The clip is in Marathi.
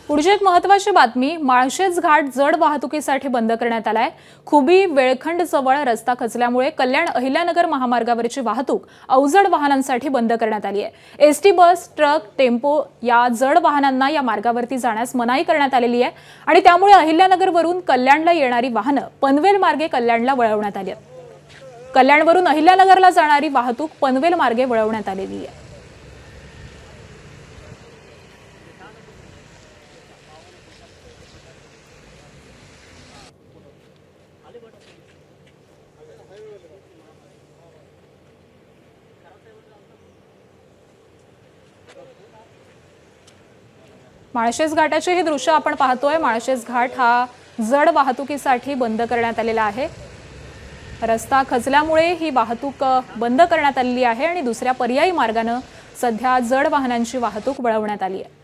पुढची एक महत्त्वाची बातमी, माळशेज घाट जड वाहतुकीसाठी बंद करण्यात आलाय। खुबी वेळखंड जवळ रस्ता खचल्यामुळे कल्याण अहिल्यानगर महामार्गावरची वाहतूक अवजड वाहनांसाठी बंद करण्यात आली आहे। एसटी बस, ट्रक, टेम्पो या जड वाहनांना या मार्गावरती जाण्यास मनाई करण्यात आलेली आहे आणि त्यामुळे अहिल्यानगरवरून कल्याणला येणारी वाहनं पनवेल मार्गे कल्याणला वळवण्यात आली आहेत। कल्याणवरून अहिल्यानगरला जाणारी वाहतूक पनवेल मार्गे वळवण्यात आलेली आहे। माळशेज घाटाचे हे दृश्य आपण पाहतोय। माळशेज घाट हा जड वाहतुकीसाठी बंद करण्यात आलेला आहे। रस्ता खचल्यामुळे ही वाहतूक बंद करण्यात आलेली आहे आणि दुसऱ्या पर्यायी मार्गाने सध्या जड वाहनांची वाहतूक वळवण्यात आली आहे।